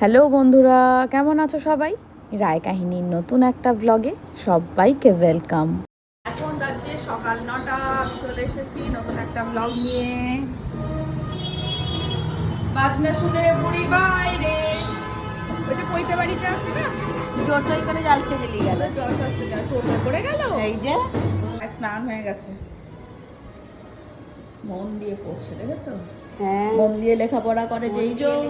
Hello বন্ধুরা, কেমন আছো সবাই? রায় কাহিনীর নতুন একটা ব্লগে সবাইকে ওয়েলকাম। এখন বাজে সকাল 9টা, আমি চলে এসেছি নতুন একটা ব্লগ নিয়ে। বাজনা শুনে বুড়ি বাইরে, ওই যে পৈতে বাড়িটা আছে না, টোটোই করে জালসে বেরিয়ে গেল। জল সস্তে যায়, টোটো করে গেল। এই যে স্নান হয়ে গেছে, মন দিয়ে পড়ছে, দেখেছো? হ্যাঁ, মন দিয়ে লেখাপড়া করে যেই জন।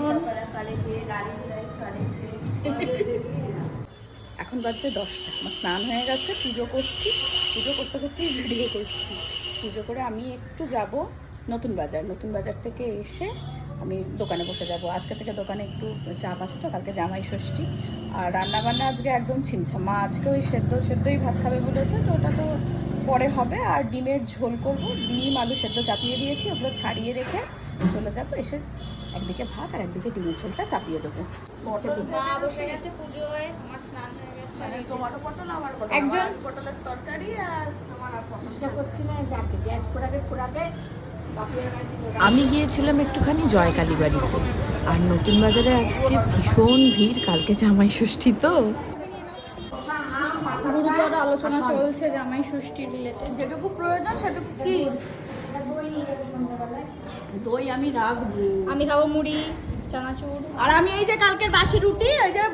এখন বাজছে 10টা, আমার স্নান হয়ে গেছে, পুজো করছি। পুজো করতে করতেই ভিডিও করছি। পুজো করে আমি একটু যাব নতুন বাজার থেকে এসে আমি দোকানে বসে যাব। আজকে থেকে দোকানে একটু চাপ আছে, তো কালকে জামাই ষষ্ঠী। আর রান্নাবান্না আজকে একদম ছিমছাম। মা আজকে ওই সেদ্ধই ভাত খাবে বলেছে, তো ওটা তো পরে হবে। আর ডিমের ঝোল করব, ডিম আলু সেদ্ধ চাপিয়ে দিয়েছি, ওগুলো ছাড়িয়ে রেখে চলে যাবো। এসে একদিকে ভাত আর একদিকে ডিমের ঝোলটা চাপিয়ে দেবো। বসে গেছে পুজোয়, আমার স্নান হয়ে গেছে। টমেটো পটল আমার একজন পটলের তরকারি আর তোমার ইচ্ছা করছি না, যাকে গ্যাস পোড়াবে। আমি গিয়েছিলাম একটুখানি জয়কালী বাড়িতে। আর নতুন বাজারে আজকে ভীষণ ভিড়, কালকে জামাই ষষ্ঠী তো। গুরুতর আলোচনা চলছে জামাই ষষ্ঠী রিলেটেড। যেটুকু প্রয়োজন সেটুকু কি দই আমি রাখবো। আমি খাবো মুড়ি চানাচুর। আর আমি এই যে কালকের বাসি রুটি, ওই যে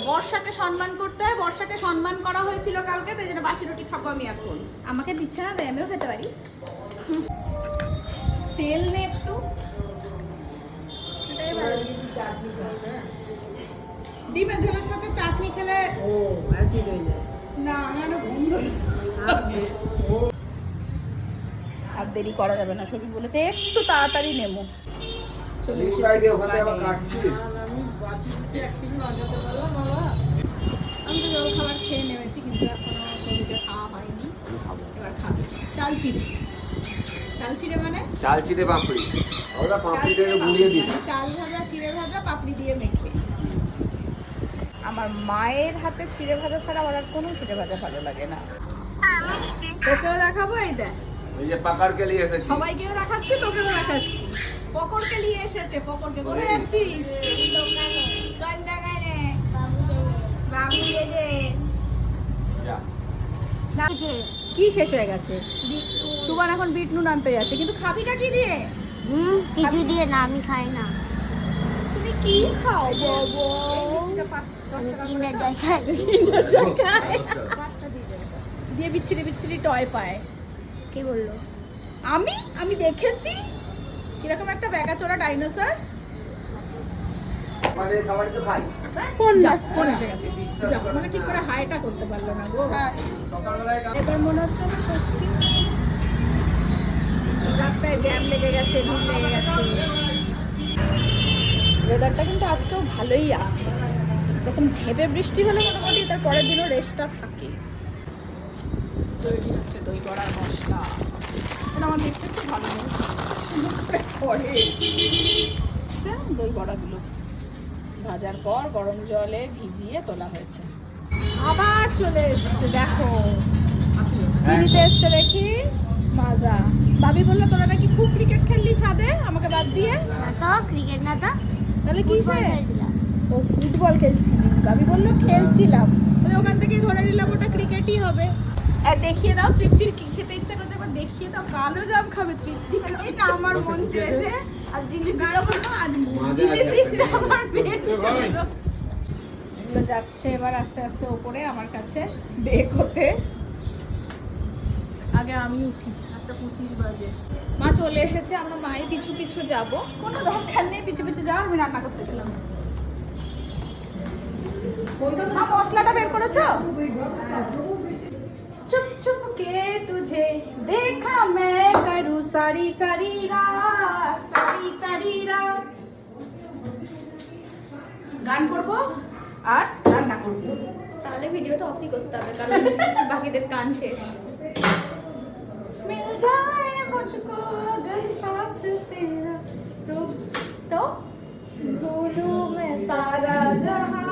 বর্ষাকে সম্মান করতে হয়, বর্ষাকে সম্মান করা হয়েছিল কালকে, তাই জন্য বাসি রুটি খাবো আমি এখন। আমাকে দিচ্ছে না, আমিও খেতে পারি। তেল নে একটু, ডিমের ঝোলের সাথে চাটনি খেলে না আমার বন্ধ। আর দেরি করা যাবে না, ছবি বলেছে একটু তাড়াতাড়ি নেমো। চলে এসেছি আমি তো জল খাবার খেয়ে নেমেছি, কিন্তু এখনো ছবিটা খাওয়া হয়নি। এবার খাবো চাল চিড়ে মানে চাল চিড়ে পাপড়ি, ওরা পাপড়িটাকে গুলিয়ে দিই। চাল ভাজা চিড়ে ভাজা পাপড়ি দিয়ে মেখে। আমার মায়ের হাতে চিড়ে ভাজা ছাড়া আমার আর কোনো চিড়ে ভাজা ভালো লাগে না। তোকেও দেখাবো, এই দেখ এই যে পাকারকে নিয়ে এসেছি। সবাইকেও দেখাচ্ছি, তোকেও দেখাচ্ছি। পকড়কে নিয়ে এসেছে। পকড়কে কোথায় যাচ্ছিস? বাবু যা। কি শেষ হয়ে গেছে? তোমার এখন বিট নুন আনতে যাচ্ছে, কিন্তু খাবিটা কি দিয়ে? কিছু দিয়ে না, আমি খাই না। তুমি কি খাও বাবু? কিনে জল খাই। দিয়ে বিচ্ছিরি টয় পায়। কে বললো? আমি দেখেছি কিরকম একটা ব্যাকাচোরা ডাইনোসর। মানে খাবারই তো খাই। ফোন ফোন এসে গেছে। যাও, আমাকে ঠিক করে হাইটা করতে পারলো না গো। এবার মনে হচ্ছে না ষষ্ঠী। রাস্তায় জ্যাম লেগে গেছে, ভিড় লেগে গেছে। ওয়েদারটা কিন্তু আজকেও ভালোই আছে। এরকম ঝেপে বৃষ্টি হলে মোটামুটি তার পরের দিনও রেস্টটা থাকে। তৈরি হচ্ছে দই বড়ার মশলা। এটা আমার দেখতে খুব ভালো লাগে। দই বড়াগুলো ভাজার পর গরম জলে ভিজিয়ে তোলা হয়েছে। আবার চলে এসছে, দেখো দিদিতে এসছে দেখি মাজা। বাবি বললো তোরা নাকি খুব ক্রিকেট খেললি ছাদে আমাকে বাদ দিয়ে। তো ক্রিকেট না তো, তাহলে কিসে? ও ফুটবল খেলছিলি। বাবি বললো খেলছিলাম, আমি ওখান থেকে ধরে নিলাম ওটা ক্রিকেটই হবে। আর দেখিয়ে দাও, তৃপ্তির কি খেতে ইচ্ছা করছে একবার দেখিয়ে দাও। কালো জাম খাবে তৃপ্তি, এটা আমার মন চেয়েছে। আর জিলিপিটা বললো আজ জিলিপিটা আমার পেট চলো। এগুলো যাচ্ছে এবার আস্তে আস্তে ওপরে আমার কাছে বেক হতে। আগে আমি উঠি, 8:25 বাজে। মা চলে এসেছে, আমরা মায়ের পিছু পিছু যাব। কোনো দরকার নেই পিছু পিছু যাওয়ার, আমি রান্না করতে গেলাম। ওই তো মা মশলাটা বের করেছো? चुप चुप के तुझे देखा मैं करूँ सारी सारी रात গান করবো আর রান্না করবো। তাহলে ভিডিওটা অফই করতে হবে, কারণ বাকিদের কান শেষ। मिल जाए मुझको अगर साथ तेरा तो भूलूं मैं सारा जहां।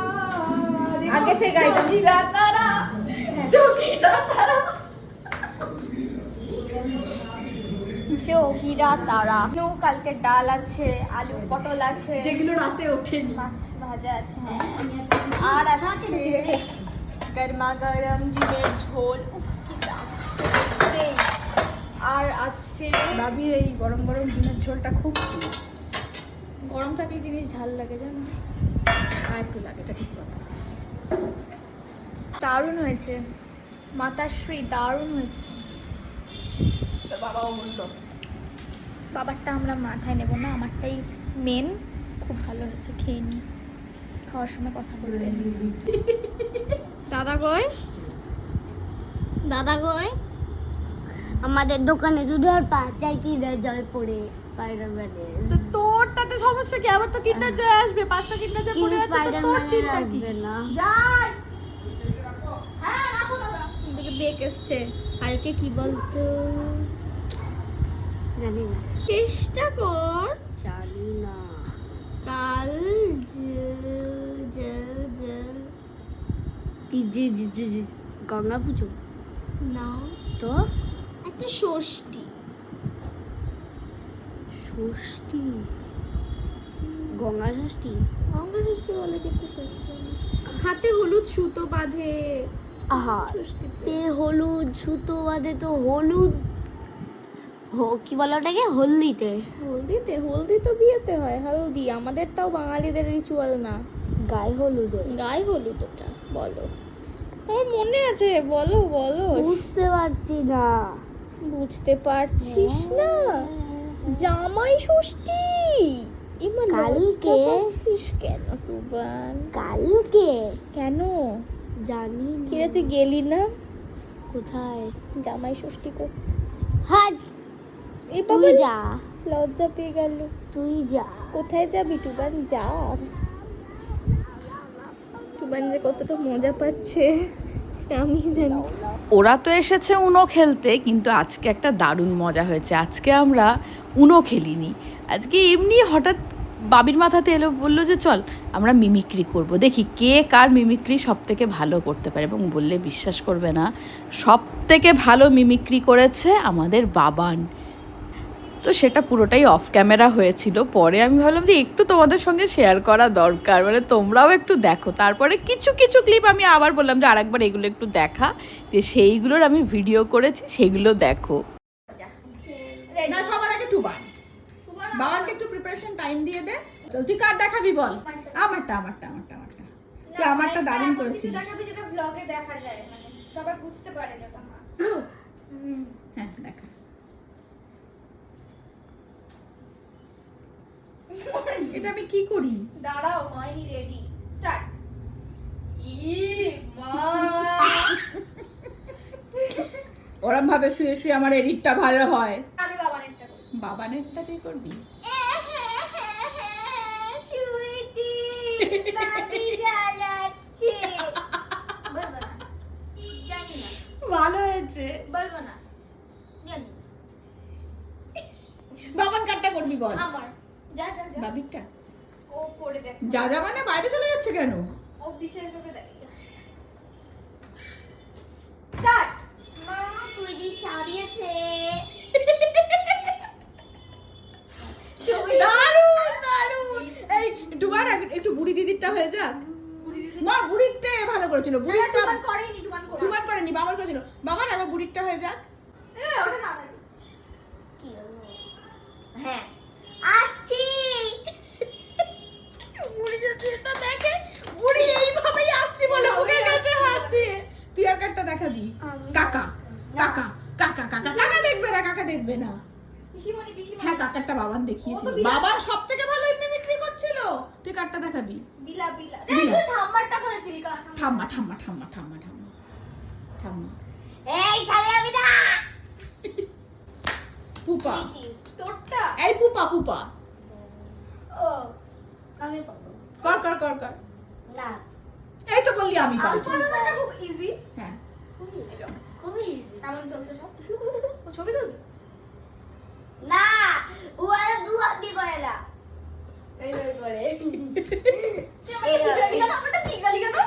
आगे से गाइता गिरा तारा जो गिरा तारा হচ্ছে অগিরা তারা। কালকে ডাল আছে, আলু পটল আছে, যেগুলো রাতে ওঠেনি। মাছ ভাজা আছে, হ্যাঁ, আর আছে গরমা গরম ডিমের ঝোল। উফ, কি লাগছে। আর আছে ভাবির এই গরম গরম ডিমের ঝোলটা খুব প্রিয়। গরম থাকলে জিনিস ঝাল লাগে জানো। আর একটু লাগে, এটা ঠিক কথা। দারুণ হয়েছে মাতাশ্রী, দারুণ হয়েছে। তো বাবাও বললো বাবারটা আমরা মাথায় নেব না, আমারটাই মেন। খুব ভালো হয়েছে, খেয়ে নি, খাওয়ার সময় কথা বলতে। দাদা কই, দাদা কই? আমাদের দোকানে শুধু আর পাঁচটাই কিনা জয় পড়ে স্পাইডারম্যানের। তো তোর তাতে সমস্যা কি? আবার তো কিন্ডার জয় আসবে, 5টা কিন্ডার জয় পড়ে আছে, তো তোর চিন্তা কি? আসবে না। যাই। হ্যাঁ, রাখো দাদা। এদিকে বেক এসছে কালকে, কি বলতো, জানি না, চেষ্টা কর। জানি না। কাল কি গঙ্গা পুজো না, তো একটা ষষ্ঠী। ষষ্ঠী, গঙ্গা ষষ্ঠী। গঙ্গা ষষ্ঠী বলে কিছু, ষষ্ঠী হাতে হলুদ সুতো বাঁধে আহা, ষষ্ঠীতে। তে হলুদ সুতো বাদে তো হলুদ কি বলে ওটাকে, হলদিতে। হলদিতে? হলদি তো বিয়েতে হয়, হলদি আমাদের তাও বাঙালিদের রিচুয়াল না। গায়ে হলুদে গায়ে হলুদ ওটা, বলো। আমার মনে আছে, বলো বলো। বুঝতে পারছি না। বুঝতে পারছিস না? জামাই ষষ্ঠী। ইমান কালকে? পাচ্ছিস কেন টুবান? কালকে কেন? জানি না। কিরে তুই গেলি না কোথায়? জামাই ষষ্ঠী করতে? হাট, এই তুই বাবা যা, লজ্জা পেয়ে গেল। তুই যা। কোথায় যাবি টুবান? যা। টুবান যে কতটা মজা পাচ্ছে আমি জানি। ওরা তো এসেছে উনো খেলতে, কিন্তু আজকে একটা দারুণ মজা হয়েছে। আজকে আমরা উনো খেলিনি, আজকে এমনি হঠাৎ বাবির মাথাতে এলো, বললো যে চল আমরা মিমিক্রি করব, দেখি কে কার মিমিক্রি সব থেকে ভালো করতে পারে। এবং বললে বিশ্বাস করবে না, সব থেকে ভালো মিমিক্রি করেছে আমাদের বাবান। তো সেটা পুরোটাই অফ ক্যামেরা হয়েছিল। পরে আমি ভাবলাম যে একটু তোমাদের সঙ্গে শেয়ার করা দরকার, মানে তোমরাও একটু দেখো। তারপরে কিছু কিছু ক্লিপ আমি আবার বললাম যে আরেকবার এগুলো একটু দেখা, যে সেইগুলোর আমি ভিডিও করেছি, সেগুলো দেখো। না, সবার আগে টুবান, বাবাকে একটু প্রিপারেশন টাইম দিয়ে দে। চল, তুই কার দেখাবি বল? আমারটা তুই আমারটা দারুণ করেছিস। দেখাবি যেটা ব্লগে দেখা যায়, মানে সবাই বুঝতে পারে যেটা। হ্যাঁ, দেখা। এটা আমি কি করি? দাঁড়াও, হয়নি, রেডি, স্টার্ট। ওরম ভাবে শুয়ে শুয়ে আমার এডিটটা ভালো হয়। আমি বাবানেরটা করি। বাবানেরটা তুই করবি? সুইটি, বাবি জ্বালাচ্ছে। বলবো না, জানি না, ভালো হয়েছে। বলবো না, জানি। বাবান কাটটা করবি বল? আমার যা যা যা, বাবিরটা ও করে দেখ। যা যা মানে বাইরে চলে যাচ্ছে কেন? ও বিশেষভাবে দাঁড়িয়ে আছে। স্টার্ট। মা তুই ছাড়িয়েছে। দারুণ দারুণ। এই ডুবার একটু বুড়ি দিদিরটা হয়ে যাক। মা বুড়িরটা ভালো করেছিল, বুড়িরটা টুবান করেনি, টুবান করে। ডুবার করেনি, বাবার করেছিল। বাবার আবার বুড়িরটা হয়ে যাক। ওটা না না। কি হলো? হ্যাঁ, আসছি। বুড়ি যদি এটা দেখে, বুড়ি এইভাবেই আসছে বলে ওকে কাছে হাত দিয়ে। তুই আর কাটটা দেখাবি? কাকা কাকা কাকা কাকা কাকা দেখবে না, কাকা দেখবে না। পিসিমণি, পিসিমণি। হ্যাঁ, কাকারটা বাবান দেখিয়েছিল, ও তো বিলা- বাবান সব থেকে ভালো মিমিক্রি করছিল। তুই কাটটা দেখাবি? বিলা বিলা। বিলা। তুই ঠাম্মারটা করেছিলি কার? ঠাম্মা ঠাম্মা ঠাম্মা ঠাম্মা ঠাম্মা ঠাম্মা এই ছাড়ে আমি না। পুপা, তোরটা। এই পুপা পুপা ও আমি পাবো কর কর কর কর। না, এই তো বললি আমি পারবো। তোরটা খুব ইজি। হ্যাঁ, খুবই easy। কেমন চলছে সব? ও ছবি তুলবি? না, ও আর দু হাত দিয়ে করে না, এই করে। আমারটা ঠিক গালি কেন?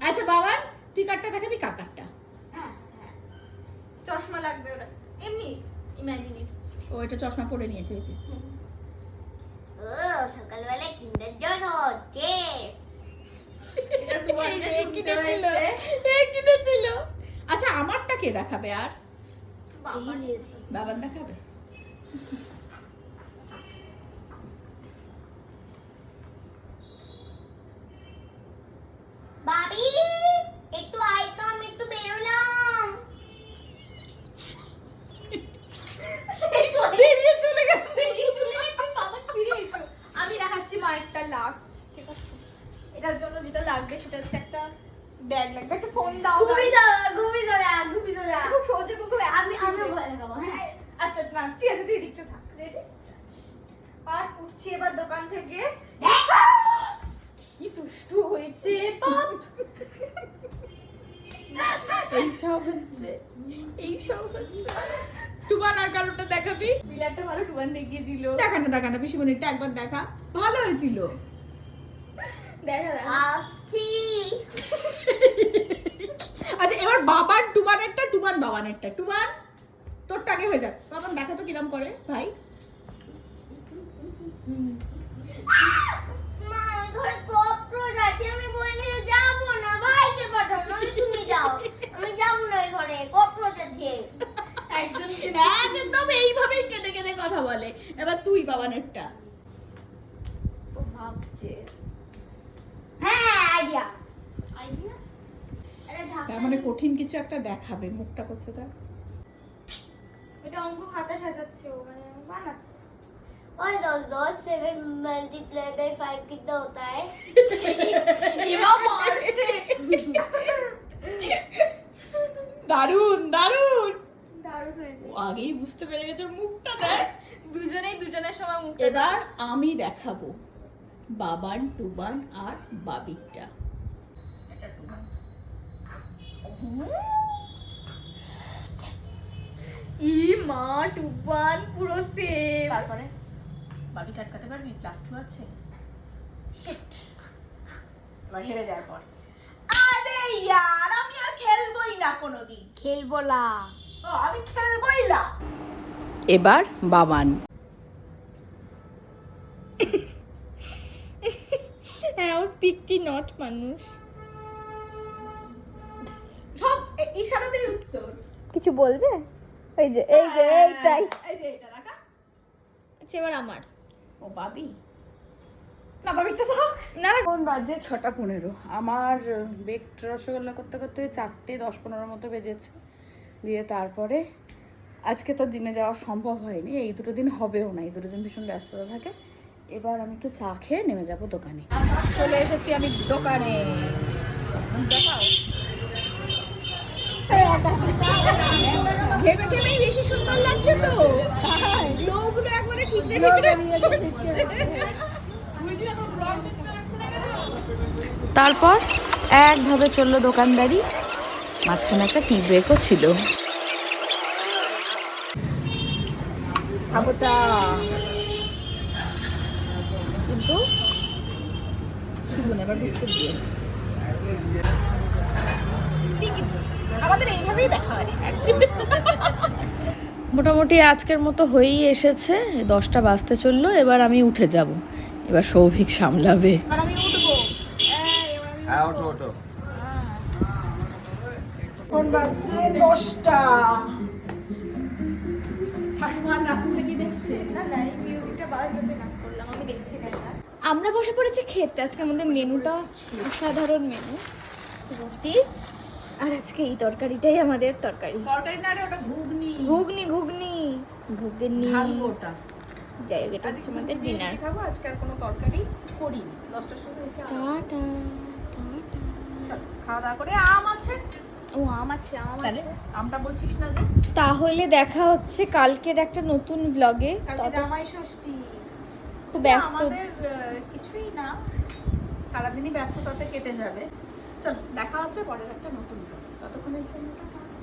আচ্ছা বাবান, তুই কাটটা দেখাবি কাকারটা? হ্যাঁ, হ্যাঁ। চশমা লাগবে ওরা। এমনি ইমাজিন ইটস। ও এই যে ও সকালবেলা কিন্ডার জল হচ্ছে। কিনেছিল। আচ্ছা আমারটা কে দেখাবে আর? এই নিয়েছি। বাবান দেখাবে? বাবি একটু আয় তো, আমি একটু বেরোলাম। বেরিয়ে চলে গেল। আমি দেখাচ্ছি মায়েরটা লাস্ট, ঠিক আছে? এটার জন্য যেটা লাগবে সেটা হচ্ছে একটা ব্যাগ লাগবে, একটা ফোন দাও। ঘুমি যাও, ঘুমি যাও, ঘুমি যাও। খুব সহজে খুব আমি ভয় দেখাবো। হ্যাঁ আচ্ছা না ঠিক আছে, তুই দিকটা থাক। রেডি? আর উঠছি এবার দোকান থেকে। কি দুষ্টু হয়েছে বাপ। এইসব হচ্ছে। টুবান আর কারোটা দেখাবি? বিলারটা ভালো টুবান দেখিয়েছিল। দেখানো পিসিমণিটা একবার দেখা। ভালো হয়েছিল। দেখা দেখা। আসছি। আচ্ছা এবার বাবার টুবানেরটা, টুবান বাবানেরটা। টুবান তোরটা আগে হয়ে যাক। বাবান দেখা তো কিরম করে ভাই। মা ওই ঘরে ককরোচ আছে, আমি বলি যাবো না, ভাইকে পাঠাও, নইলে তুমি যাও। আমি যাবো না ওই ঘরে, ককরোচ আছে। একদম এইভাবেই কেঁদে কেঁদে কথা বলে। এবার তুই বাবানেরটা। ও ভাবছে হ্যাঁ আইডিয়া। আইডিয়া। আরে ঢাকা। তার মানে কঠিন কিছু একটা দেখাবে। মুখটা করছে তার। এটা অঙ্ক খাতা সাজাচ্ছে, ও মানে বানাচ্ছে। ओए दोस्तों 7 मल्टीप्लाई बाय 5 कितना होता है? এবার মারছে। দারুন দারুণ হয়েছে। ও আগেই বুঝতে পেরে গেছে। ওর মুখটা দেখ। দুজনেই দুজনের সময় মুখ। এবার আমি দেখাবো বাবান, টুবান আর বাবিরটা। এটা টুবান। ই মা টুবান পুরো সেম। তারপরে বাবি কাটকাতে পারবি? +2 আছে। শিট। এবার হেরে যাওয়ার পর। আরে यार আমি আর খেলবই না কোনোদিন। खेलबो ना। ও আমি খেলবই না। এবার বাবান। হ্যাঁ ও স্পিকটি নট মানুষ। সব ইশারাতেই উত্তর। কিছু বলবে? এই যে এইটাই। এই যে এটা রাখা। আচ্ছা এবার আমার। ও বাবি না, বাবিরটা থাক না। কোন বাজে 6:15। আমার বেকড রসগোল্লা করতে করতে 4:10-15 মতো বেজেছে। দিয়ে তারপরে আজকে তো দিনে যাওয়া সম্ভব হয়নি। এই দুটো দিন হবেও না, এই দুটো দিন ভীষণ ব্যস্ততা থাকে। এবার আমি একটু চা খেয়ে নেমে যাবো দোকানে। চলে এসেছি আমি দোকানে। দেখাও। ঘেমে ঘেমেই বেশি সুন্দর লাগছে তো। গ্লোগুলো একবারে ঠিক তারপর একভাবে চললো দোকানদারি। মাঝখানে একটা টি ব্রেকও ছিল। খাবো চা, কিন্তু শুধু না, এবার বিস্কুট দিয়ে। আমাদের এইভাবেই দেখা হয়। মোটামুটি আজকের মতো হয়েই এসেছে। 10টা বাজতে চললো। এবার আমি উঠে যাব। এবার সৌভিক সামলাবে। আর আমি উঠবো। হ্যাঁ ওঠো ওঠো। কোন বাজে 10টা। ঠাকুমার রাখুন থেকে দেখছে। না না এই মিউজিকটা বাজতে কাজ করলাম, আমি দেখছি না এটা। আমরা বসে পড়েছি খেতে। আজকে আমাদের মেনুটা অসাধারণ মেনু। রুটি আর আজকে এই তরকারিটাই আমাদের তরকারি। তরকারি না রে, ওটা ঘুগনি। ঘুগনি ঘুগনি ঘুগনি। ওটা যাই হোক, এটা হচ্ছে আমাদের ডিনার। খাবো আজকে, আর কোনো তরকারি করিনি। 10টার সময় এসে টাটা টাটা। চল খাওয়া দাওয়া করে। আম আছে। ও আম আছে, আম তাহলে আছে। আমটা বলছিস না যে? তাহলে দেখা হচ্ছে কালকের একটা নতুন ব্লগে। কালকে জামাই ষষ্ঠী। খুব ব্যস্ত। আমাদের কিছুই না, সারাদিনই ব্যস্ততাতে কেটে যাবে। চল দেখা হচ্ছে পরের একটা নতুন ব্লগে। ততক্ষণের জন্য টাটা।